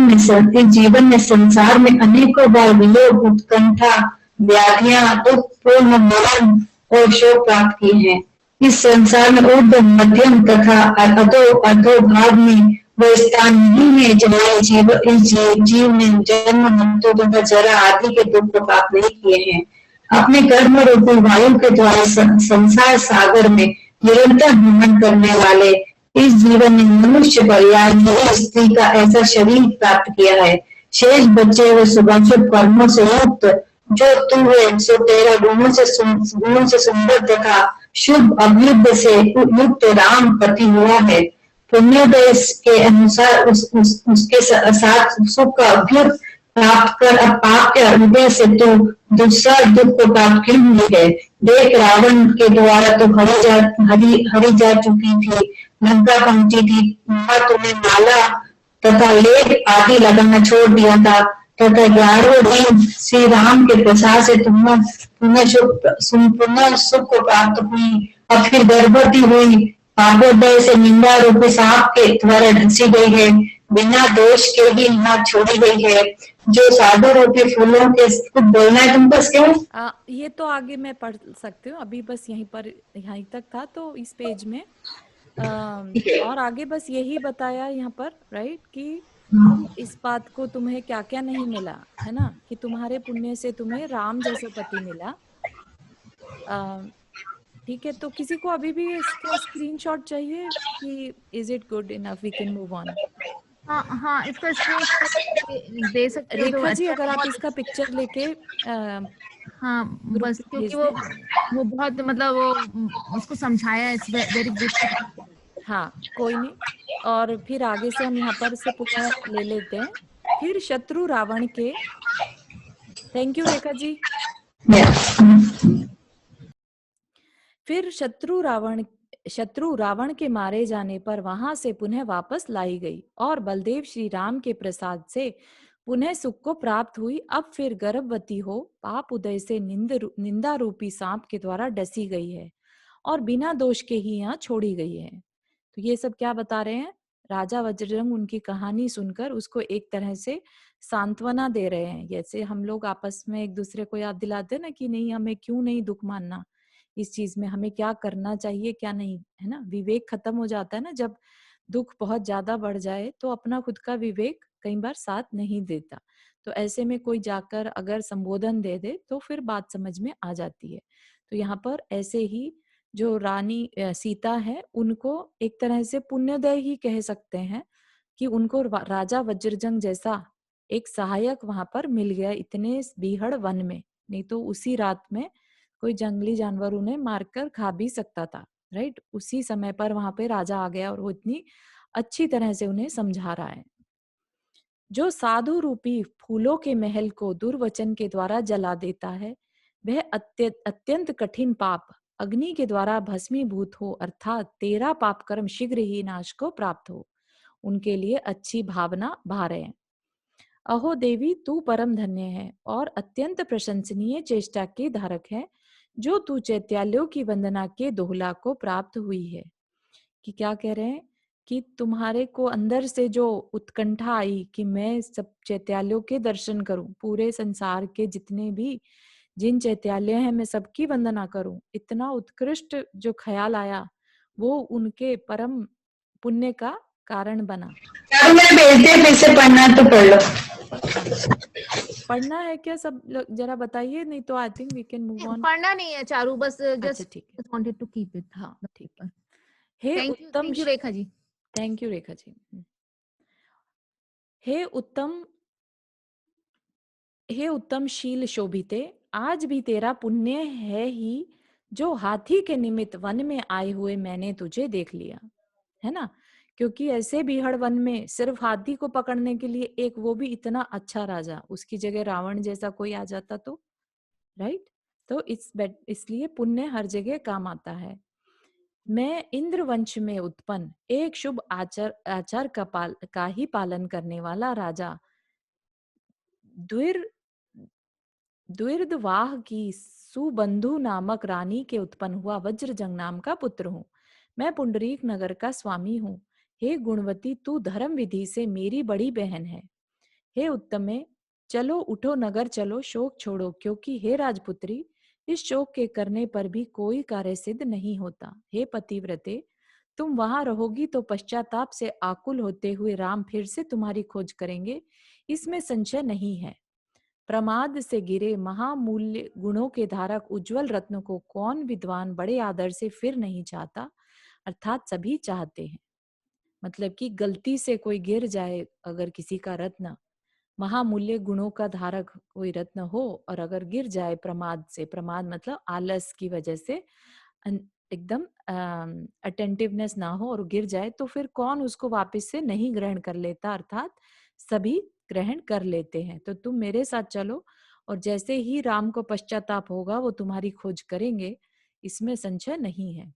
में संसार में अनेकों बार वियोग, उत्कंठा, व्याधियां, दुख पूर्ण मरण और शोक प्राप्त किए हैं। इस संसार में ऊर्ध्व, मध्यम तथा अधो भाग में वह स्थान नहीं है जहाँ इस जीव ने जन्म, मृत्यु तथा जरा आदि के दुख को प्राप्त नहीं किए हैं। अपने कर्म रूपी वायु के द्वारा संसार सागर में निरंतर भ्रमण करने वाले इस जीवन ने मनुष्य पर्याय स्त्री का ऐसा शरीर प्राप्त किया है। शेष बचे हुए शुभाशुभ कर्मों से युक्त जो तू है, सो तेरा गुणों से सुंदर तथा शुभ अभ्युदय से युक्त राम पति हुआ है। पुण्योदय के अनुसार उसके साथ सुख का अभ्युदय प्राप्त कर अब पाप के हृदय से तू दूसरा दुख को प्राप्त क्यों हुई है। देख, रावण के द्वारा तो हरी जा चुकी थी, लंका पहुंची थी, तुम्हें माला तथा लेख आदि लगाना छोड़ दिया था, तथा 11वें दिन श्री राम के प्रसाद से पुनः सुख को प्राप्त हुई। अब फिर गर्भवती हुई, पापोदय से निंदा रूपी सांप के द्वारा ढसी गई है, बिना दोष के ही यहाँ छोड़ी गई है। जो साधु रूपी फूलों के कुछ बोलना है तुम बस क्यों? ये तो आगे मैं पढ़ सकती हूँ, अभी बस यहीं तक था। तो इस पेज में और आगे बस यही बताया यहाँ पर, राइट, कि इस बात को तुम्हें क्या क्या नहीं मिला, है ना, कि तुम्हारे पुण्य से तुम्हें राम जैसा पति मिला। ठीक है, तो किसी को अभी भी इसका स्क्रीनशॉट चाहिए कि is it good enough, we can move on? हाँ हाँ, इसका स्क्रीन दे सकते हो तो रेखा जी, अच्छा, अगर आप बहुत इसका अच्छा। पिक्चर लेके हाँ ग्रुप बस, पे क्योंकि भेज दें। वो बहुत मतलब वो उसको समझाया, इट्स वेरी गुड। हाँ, कोई नहीं। और फिर आगे से हम यहाँ पर से पुनः ले लेते हैं। फिर शत्रु रावण के, thank you Rekha ji. Yes. फिर शत्रु रावण के मारे जाने पर वहां से पुनः वापस लाई गई और बलदेव श्री राम के प्रसाद से पुनः सुख को प्राप्त हुई। अब फिर गर्भवती हो पाप उदय से निंदा रूपी सांप के द्वारा डसी गई है और बिना दोष के ही यहाँ छोड़ी गई है। तो ये सब क्या बता रहे हैं? राजा वज्रजंग उनकी कहानी सुनकर उसको एक तरह से सांत्वना दे रहे हैं। जैसे हम लोग आपस में एक दूसरे को याद दिलाते हैं ना कि नहीं, हमें क्यों नहीं दुख मानना, इस चीज में हमें क्या करना चाहिए क्या नहीं, है ना। विवेक खत्म हो जाता है ना जब दुख बहुत ज्यादा बढ़ जाए, तो अपना खुद का विवेक कई बार साथ नहीं देता। तो ऐसे में कोई जाकर अगर संबोधन दे दे तो फिर बात समझ में आ जाती है। तो यहाँ पर ऐसे ही जो रानी सीता है, उनको एक तरह से पुण्योदय ही कह सकते हैं कि उनको राजा वज्रजंग जैसा एक सहायक वहां पर मिल गया इतने बीहड़ वन में। नहीं तो उसी रात में कोई जंगली जानवर उन्हें मारकर खा भी सकता था, राइट। उसी समय पर वहां पे राजा आ गया और वो इतनी अच्छी तरह से उन्हें समझा रहा है। जो साधु रूपी फूलों के महल को दुर्वचन के द्वारा जला देता है, वह अत्यंत कठिन पाप अग्नि के द्वारा भस्मीभूत हो, अर्थात तेरा पाप कर्म शीघ्र ही नाश को प्राप्त हो, उनके लिए अच्छी भावना भार है। अहो देवी, तू परम धन्य है और अत्यंत प्रशंसनीय चेष्टा के धारक है, जो तू चैत्यालयों की वंदना के दोहला को प्राप्त हुई है। कि क्या कह रहे हैं कि तुम्हारे को अंदर से जो उत्कंठा आई कि मैं सब चैत्यालयों के दर्शन करूं, पूरे संसार के जितने भी जिन चैत्यालय हैं मैं सबकी वंदना करूं, इतना उत्कृष्ट जो ख्याल आया वो उनके परम पुण्य का कारण बना। चारू मेरे भेजते हैं, फिर से पढ़ना है तो पढ़ लो। हाँ, पढ़ना है क्या सब लोग जरा बताइए, नहीं तो I think we can move on. पढ़ना नहीं है चारू, बस अच्छा जस्ट ठीक है, वांटेड टू कीप इट। हाँ ठीक है। हे उत्तम, thank you Rekha ji. Thank you Rekha ji. हे उत्तम, हे उत्तम शील शोभिते, आज भी तेरा पुण्य है ही जो हाथी के निमित्त वन में आए हुए मैंने तुझे देख लिया, है ना। क्योंकि ऐसे बीहड़ वन में सिर्फ हाथी को पकड़ने के लिए एक, वो भी इतना अच्छा राजा, उसकी जगह रावण जैसा कोई आ जाता तो, राइट। तो इसलिए पुण्य हर जगह काम आता है। मैं इंद्र वंश में उत्पन्न एक शुभ आचार का ही पालन करने वाला राजा द्विर द्विर्दवाह की सुबंधु नामक रानी के उत्पन्न हुआ वज्रजंग नाम का पुत्र हूँ। मैं पुंडरीक नगर का स्वामी हूँ। हे गुणवती, तू धर्म विधि से मेरी बड़ी बहन है। हे उत्तमे, चलो उठो नगर चलो, शोक छोड़ो, क्योंकि हे राजपुत्री, इस शोक के करने पर भी कोई कार्य सिद्ध नहीं होता। हे पतिव्रते, तुम वहां रहोगी तो पश्चाताप से आकुल होते हुए राम फिर से तुम्हारी खोज करेंगे, इसमें संशय नहीं है। प्रमाद से गिरे महामूल्य गुणों के धारक उज्जवल रत्न को कौन विद्वान बड़े आदर से फिर नहीं चाहता, अर्थात सभी चाहते हैं। मतलब कि गलती से कोई गिर जाए अगर किसी का रत्न, महामूल्य गुणों का धारक कोई रत्न हो, और अगर गिर जाए प्रमाद से, प्रमाद मतलब आलस की वजह से, एकदम अटेंटिवनेस ना हो और गिर जाए, तो फिर कौन उसको वापस से नहीं ग्रहण कर लेता, अर्थात सभी ग्रहण कर लेते हैं। तो तुम मेरे साथ चलो और जैसे ही राम को पश्चाताप होगा वो तुम्हारी खोज करेंगे, इसमें संशय नहीं है।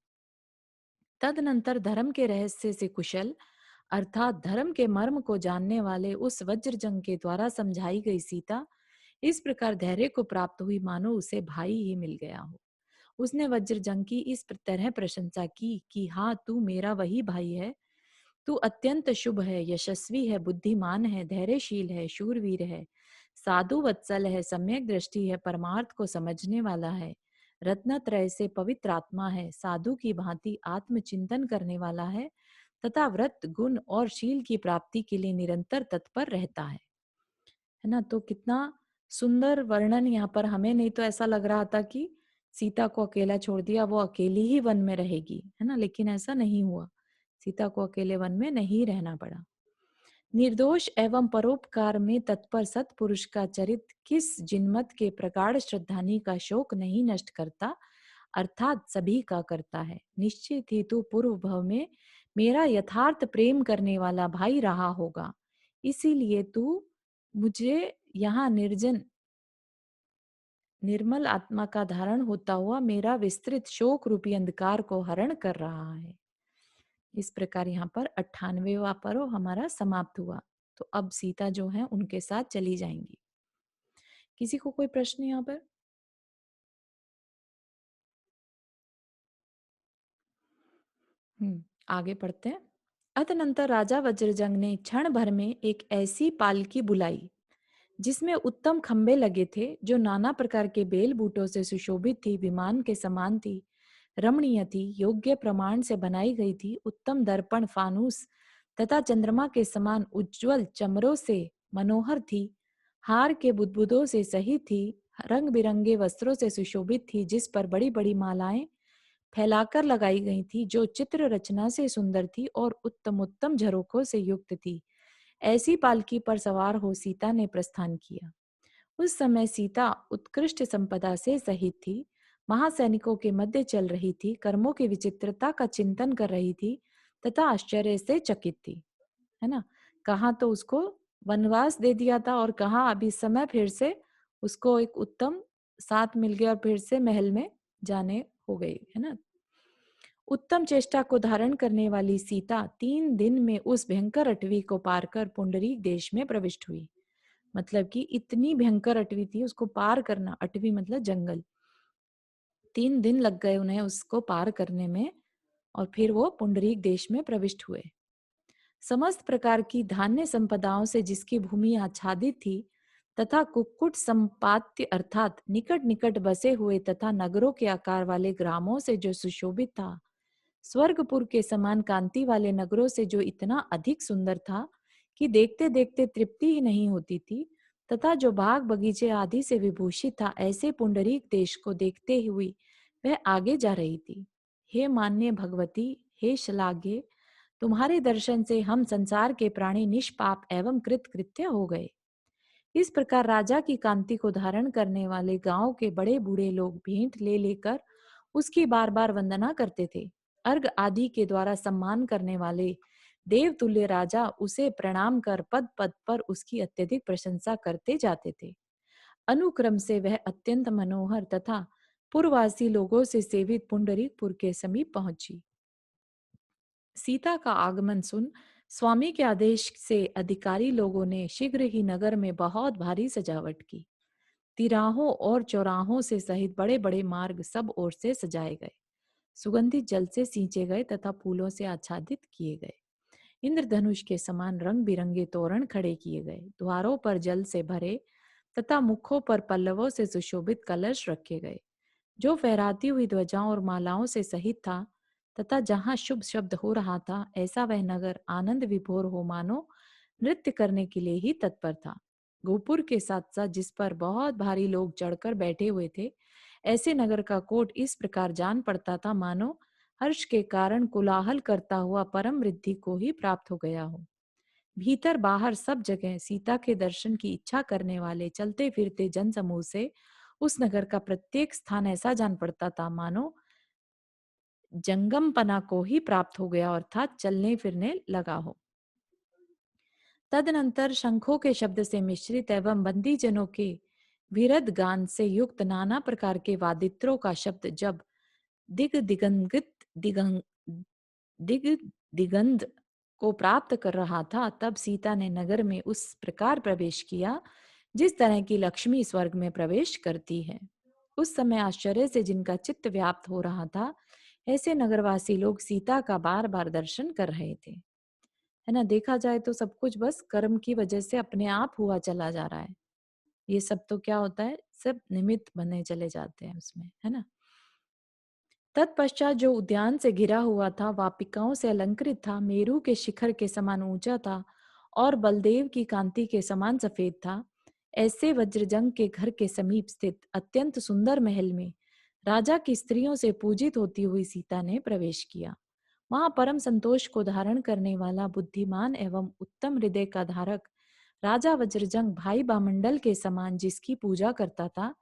तदनंतर धर्म के रहस्य से कुशल, अर्थात धर्म के मर्म को जानने वाले उस वज्रजंग के द्वारा समझाई गई सीता इस प्रकार धैर्य को प्राप्त हुई मानो उसे भाई ही मिल गया हो। उसने वज्रजंग की इस तरह प्रशंसा की कि हाँ, तू मेरा वही भाई है। तू अत्यंत शुभ है, यशस्वी है, बुद्धिमान है, धैर्यशील है, शूरवीर है, साधु वत्सल है, सम्यक दृष्टि है, परमार्थ को समझने वाला है, रत्नत्रय से पवित्र आत्मा है, साधु की भांति आत्मचिंतन करने वाला है, तथा व्रत, गुण और शील की प्राप्ति के लिए निरंतर तत्पर रहता है ना। तो कितना सुंदर वर्णन यहाँ पर। हमें नहीं तो ऐसा लग रहा था कि सीता को अकेला छोड़ दिया, वो अकेली ही वन में रहेगी, है ना, लेकिन ऐसा नहीं हुआ। सीता को अकेले वन में नहीं रहना पड़ा। निर्दोष एवं परोपकार में तत्पर सत्पुरुष का चरित्र किस जिनमत के प्रगाढ़ श्रद्धानी का शोक नहीं नष्ट करता, अर्थात सभी का करता है। निश्चित ही तू पूर्व भव में मेरा यथार्थ प्रेम करने वाला भाई रहा होगा, इसीलिए तू मुझे यहाँ निर्जन निर्मल आत्मा का धारण होता हुआ मेरा विस्तृत शोक रूपी अंधकार को हरण कर रहा है। इस प्रकार यहाँ पर 98वां पर्व हमारा समाप्त हुआ। तो अब सीता जो है उनके साथ चली जाएंगी। किसी को कोई प्रश्न यहाँ पर? आगे पढ़ते हैं। अतनंतर राजा वज्रजंग ने क्षण भर में एक ऐसी पालकी बुलाई जिसमें उत्तम खंबे लगे थे, जो नाना प्रकार के बेल बूटों से सुशोभित थी, विमान के समान थी, रमणीय थी, योग्य प्रमाण से बनाई गई थी, उत्तम दर्पण, फानूस तथा चंद्रमा के समान उज्जवल चमरों से मनोहर थी, हार के बुदबुदों से सही थी, रंग बिरंगे वस्त्रों से सुशोभित थी, जिस पर बड़ी बड़ी मालाएं फैलाकर लगाई गई थी, जो चित्र रचना से सुंदर थी और उत्तम उत्तम झरोखों से युक्त थी। ऐसी पालकी पर सवार हो सीता ने प्रस्थान किया। उस समय सीता उत्कृष्ट संपदा से सहित थी, महासैनिकों के मध्य चल रही थी, कर्मों की विचित्रता का चिंतन कर रही थी तथा आश्चर्य से चकित थी, है ना। कहाँ तो उसको वनवास दे दिया था और कहाँ अभी समय फिर से उसको एक उत्तम साथ मिल गया और फिर से महल में जाने हो गई, है ना। उत्तम चेष्टा को धारण करने वाली सीता 3 दिन में उस भयंकर अटवी को पार कर पुंडरीक देश में प्रविष्ट हुई। मतलब कि इतनी भयंकर अटवी थी, उसको पार करना, अटवी मतलब जंगल, 3 दिन लग गए उन्हें उसको पार करने में, और फिर वो पुंडरीक देश में प्रविष्ट हुए। समस्त प्रकार की धान्य संपदाओं से जिसकी भूमि आच्छादित थी तथा कुक्कुट संपात्य अर्थात निकट निकट बसे हुए तथा नगरों के आकार वाले ग्रामों से जो सुशोभित था, स्वर्गपुर के समान कांति वाले नगरों से जो इतना अधिक सुंदर था कि देखते देखते तृप्ति ही नहीं होती थी, तथा जो बाग बगीचे आदि से विभूषित था, ऐसे पुंडरीक देश को देखते हुए वह आगे जा रही थी। हे मान्य भगवती, हे शलाघ्य, तुम्हारे दर्शन से हम संसार के प्राणी निष्पाप एवं कृतकृत्य हो गए। इस प्रकार राजा की कांति को धारण करने वाले गांव के बड़े बूढ़े लोग भेंट ले लेकर उसकी बार बार वंदना करते थे। अर्घ आदि के द्वारा सम्मान करने वाले देवतुल्य राजा उसे प्रणाम कर पद पद पर उसकी अत्यधिक प्रशंसा करते जाते थे। अनुक्रम से वह अत्यंत मनोहर तथा पूर्ववासी लोगों से सेवित पुंडरीकपुर के समीप पहुंची। सीता का आगमन सुन स्वामी के आदेश से अधिकारी लोगों ने शीघ्र ही नगर में बहुत भारी सजावट की। तिराहों और चौराहों से सहित बड़े बड़े मार्ग सब ओर से सजाए गए, सुगंधित जल से सींचे गए तथा फूलों से आच्छादित किए गए। इंद्रधनुष के समान रंग बिरंगे तोरण खड़े किए गए, द्वारों पर जल से भरे तथा मुखों पर पल्लवों से सुशोभित कलश रखे गए, जो फहराती हुई ध्वजाओं और मालाओं से सहित था, तथा जहां शुभ शब्द हो रहा था, ऐसा वह नगर आनंद विभोर हो मानो नृत्य करने के लिए ही तत्पर था। गोपुर के साथ साथ जिस पर बहुत भारी लोग चढ़कर बैठे हुए थे, ऐसे नगर का कोट इस प्रकार जान पड़ता था मानो हर्ष के कारण कोलाहल करता हुआ परम वृद्धि को ही प्राप्त हो गया हो। भीतर बाहर सब जगह सीता के दर्शन की इच्छा करने वाले चलते फिरते जन समूह से उस नगर का प्रत्येक स्थान ऐसा जान पड़ता था मानो जंगमपना को ही प्राप्त हो गया, अर्थात चलने फिरने लगा हो। तदनंतर शंखों के शब्द से मिश्रित एवं बंदी जनों के विरध गान से युक्त नाना प्रकार के वादित्रों का शब्द जब दिग दिगंगित दिगंग दिग दिगंध को प्राप्त कर रहा था, तब सीता ने नगर में उस प्रकार प्रवेश किया जिस तरह की लक्ष्मी स्वर्ग में प्रवेश करती है। उस समय आश्चर्य से जिनका चित्त व्याप्त हो रहा था, ऐसे नगरवासी लोग सीता का बार बार दर्शन कर रहे थे, है ना। देखा जाए तो सब कुछ बस कर्म की वजह से अपने आप हुआ चला जा रहा है। ये सब तो क्या होता है, सब निमित्त बने चले जाते हैं उसमें, है ना। तत्पश्चात जो उद्यान से घिरा हुआ था वापिकाओं से अलंकृत था, मेरू के शिखर के समान ऊंचा था और बलदेव की कांति के समान सफेद था, ऐसे वज्रजंग के घर के समीप स्थित अत्यंत सुंदर महल में राजा की स्त्रियों से पूजित होती हुई सीता ने प्रवेश किया। वहां परम संतोष को धारण करने वाला बुद्धिमान एवं उत्तम हृदय का धारक राजा वज्रजंग भाई बामंडल के समान जिसकी पूजा करता था,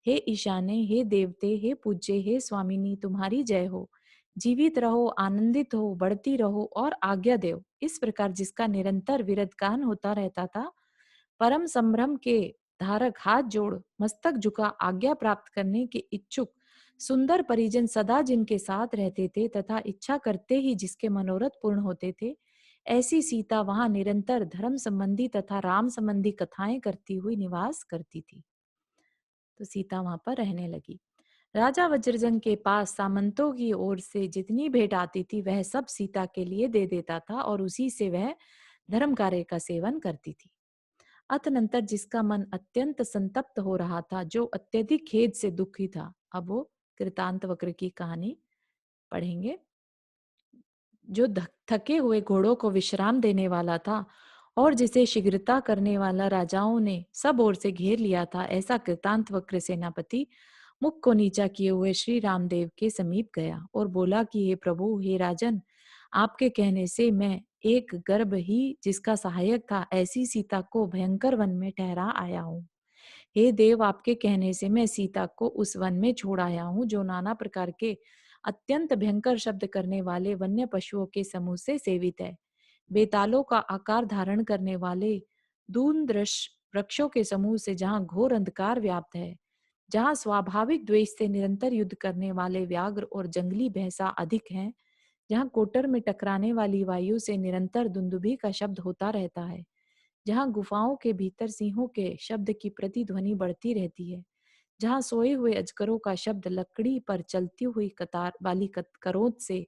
हे ईशाने, हे देवते, हे पूज्य, हे स्वामिनी, तुम्हारी जय हो। जीवित रहो, आनंदित हो, बढ़ती रहो और आज्ञा देव। इस प्रकार जिसका निरंतर विरत गान होता रहता था, परम संभ्रम के धारक हाथ जोड़ मस्तक झुका आज्ञा प्राप्त करने के इच्छुक सुंदर परिजन सदा जिनके साथ रहते थे तथा इच्छा करते ही जिसके मनोरथ पूर्ण होते थे, ऐसी सीता वहां निरंतर धर्म संबंधी तथा राम संबंधी कथाएं करती हुई निवास करती थी। तो सीता वहां पर रहने लगी। राजा वज्रजंग के पास सामंतों की ओर से जितनी भेंट आती थी वह सब सीता के लिए दे देता था और उसी से वह धर्म कार्य का सेवन करती थी। अतनंतर जिसका मन अत्यंत संतप्त हो रहा था, जो अत्यधिक खेद से दुखी था, अब वो कृतांत वक्र की कहानी पढ़ेंगे। जो थके हुए घोड़ों को विश्राम देने वाला था और जिसे शीघ्रता करने वाला राजाओं ने सब ओर से घेर लिया था, ऐसा कृतांत वक्र सेनापति मुख को नीचा किए हुए श्री रामदेव के समीप गया और बोला कि हे प्रभु, हे राजन, आपके कहने से मैं एक गर्भ ही जिसका सहायक था ऐसी सीता को भयंकर वन में ठहरा आया हूँ। हे देव, आपके कहने से मैं सीता को उस वन में छोड़ आया हूँ जो नाना प्रकार के अत्यंत भयंकर शब्द करने वाले वन्य पशुओं के समूह से सेवित है। बेतालों का आकार धारण करने वाले दूनदृश वृक्षों के समूह से जहाँ घोर अंधकार व्याप्त है, जहाँ स्वाभाविक द्वेष से निरंतर युद्ध करने वाले व्याघ्र और जंगली भैंसा अधिक हैं, जहाँ कोटर में टकराने वाली वायु से निरंतर दुंदुभी का शब्द होता रहता है, जहाँ गुफाओं के भीतर सिंहों के शब्द की प्रतिध्वनि बढ़ती रहती है, जहाँ सोए हुए अजगरों का शब्द लकड़ी पर चलती हुई कतार वाली करोत से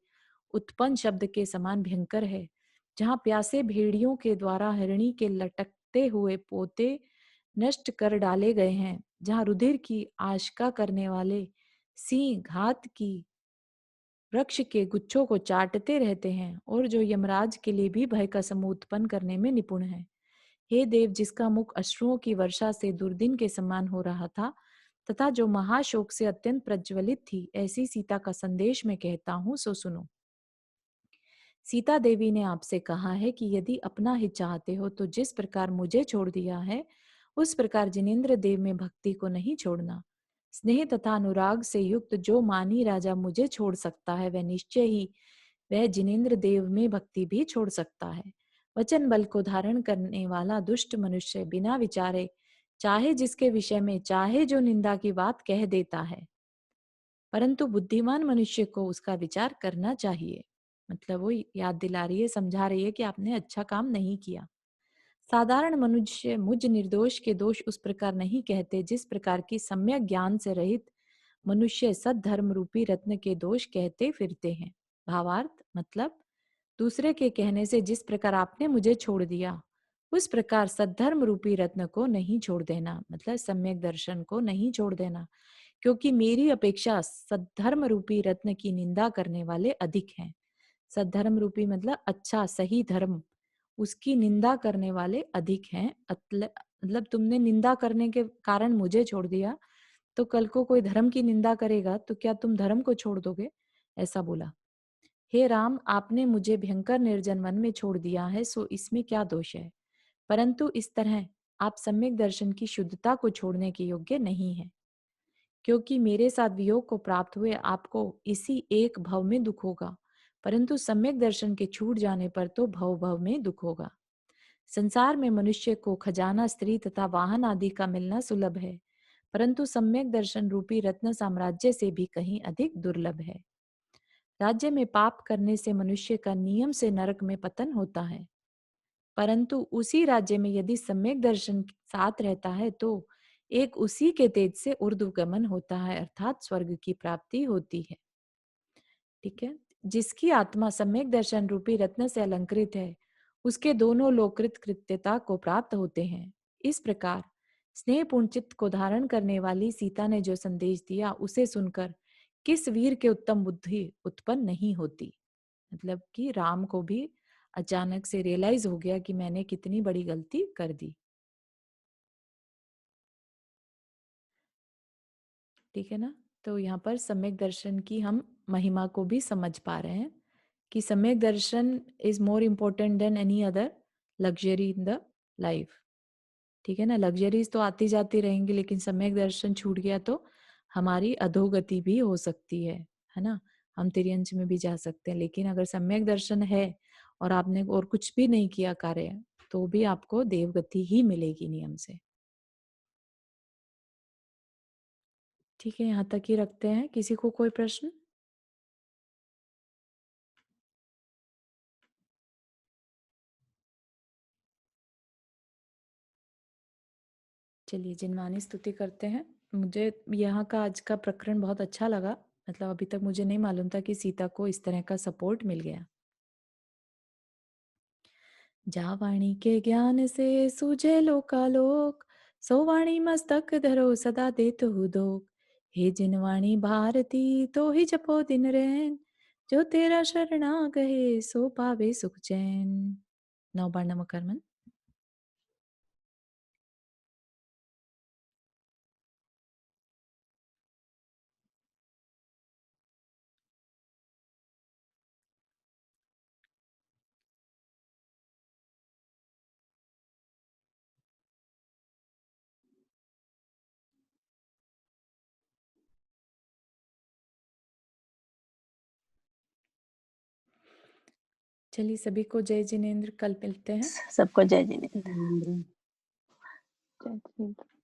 उत्पन्न शब्द के समान भयंकर है, जहाँ प्यासे भेड़ियों के द्वारा हिरणी के लटकते हुए पोते नष्ट कर डाले गए हैं, जहाँ रुधिर की आशका करने वाले सिंह घात की वृक्ष के गुच्छों को चाटते रहते हैं और जो यमराज के लिए भी भय का समूह उत्पन्न करने में निपुण है। हे देव, जिसका मुख अश्रुओं की वर्षा से दुर्दिन के समान हो रहा था तथा जो महाशोक से अत्यंत प्रज्वलित थी, ऐसी सीता का संदेश मैं कहता हूँ, सो सुनो। सीता देवी ने आपसे कहा है कि यदि अपना हित चाहते हो तो जिस प्रकार मुझे छोड़ दिया है उस प्रकार जिनेन्द्र देव में भक्ति को नहीं छोड़ना। स्नेह तथा अनुराग से युक्त जो मानी राजा मुझे छोड़ सकता है वह निश्चय ही वह जिनेन्द्र देव में भक्ति भी छोड़ सकता है। वचन बल को धारण करने वाला दुष्ट मनुष्य बिना विचारे चाहे जिसके विषय में चाहे जो निंदा की बात कह देता है, परंतु बुद्धिमान मनुष्य को उसका विचार करना चाहिए। मतलब वो याद दिला रही है, समझा रही है कि आपने अच्छा काम नहीं किया। साधारण मनुष्य मुझ निर्दोष के दोष उस प्रकार नहीं कहते जिस प्रकार की सम्यक ज्ञान से रहित मनुष्य सद्धर्म रूपी रत्न के दोष कहते फिरते हैं। भावार्थ मतलब दूसरे के कहने से जिस प्रकार आपने मुझे छोड़ दिया उस प्रकार सद्धर्म रूपी रत्न को नहीं छोड़ देना, मतलब सम्यक दर्शन को नहीं छोड़ देना, क्योंकि मेरी अपेक्षा सद्धर्म रूपी रत्न की निंदा करने वाले अधिक हैं। सद्धर्म रूपी मतलब अच्छा सही धर्म, उसकी निंदा करने वाले अधिक हैं। मतलब तुमने निंदा करने के कारण मुझे छोड़ दिया, तो कल को कोई धर्म की निंदा करेगा तो क्या तुम धर्म को छोड़ दोगे? ऐसा बोला। हे राम, आपने मुझे भयंकर निर्जन वन में छोड़ दिया है, सो इसमें क्या दोष है? परंतु इस तरह आप सम्यक दर्शन की शुद्धता को छोड़ने के योग्य नहीं है, क्योंकि मेरे साथ वियोग को प्राप्त हुए आपको इसी एक भव में दुख होगा, परंतु सम्यक दर्शन के छूट जाने पर तो भव भव में दुख होगा। संसार में मनुष्य को खजाना, स्त्री तथा वाहन आदि का मिलना सुलभ है, परंतु सम्यक दर्शन रूपी रत्न साम्राज्य से भी कहीं अधिक दुर्लभ है। राज्य में पाप करने से मनुष्य का नियम से नरक में पतन होता है, परंतु उसी राज्य में यदि सम्यक दर्शन साथ रहता है तो एक उसी के तेज से ऊर्ध्वगमन होता है, अर्थात स्वर्ग की प्राप्ति होती है। ठीक है। जिसकी आत्मा सम्यक दर्शन रूपी रत्न से अलंकृत है उसके दोनों लोकृत कृत्यता को प्राप्त होते हैं। इस प्रकार स्नेहपूर्ण चित्त को धारण करने वाली सीता ने जो संदेश दिया उसे सुनकर किस वीर के उत्तम बुद्धि उत्पन्न नहीं होती। मतलब कि राम को भी अचानक से रियलाइज हो गया कि मैंने कितनी बड़ी गलती कर दी। ठीक है ना। तो यहाँ पर सम्यक दर्शन की हम महिमा को भी समझ पा रहे हैं कि सम्यक दर्शन is more important than any other luxury in the life. ठीक है ना। लग्जरीज तो आती जाती रहेंगी, लेकिन सम्यक दर्शन छूट गया तो हमारी अधोगति भी हो सकती है ना। हम तिर्यंच में भी जा सकते हैं, लेकिन अगर सम्यक दर्शन है और आपने और कुछ भी नहीं किया कार्य, तो भी आपको देवगति ही मिलेगी नियम से। ठीक है, यहाँ तक ही रखते हैं। किसी को कोई प्रश्न? चलिए जिनवानी स्तुति करते हैं। मुझे यहाँ का आज का प्रकरण बहुत अच्छा लगा। मतलब अभी तक मुझे नहीं मालूम था कि सीता को इस तरह का सपोर्ट मिल गया। जा वाणी के ज्ञान से सूझे लोकालोक, सो वाणी मस्तक धरो सदा देत दोक। हे जिनवाणी भारती तो ही जपो दिन रैन, जो तेरा शरणा गए सो पावे सुख चैन। नौबार नमकर्मन। चलिए सभी को जय जिनेन्द्र। कल मिलते हैं। सबको जय जिनेन्द्र। जिनेन्द्र। जय जिनेन्द्र।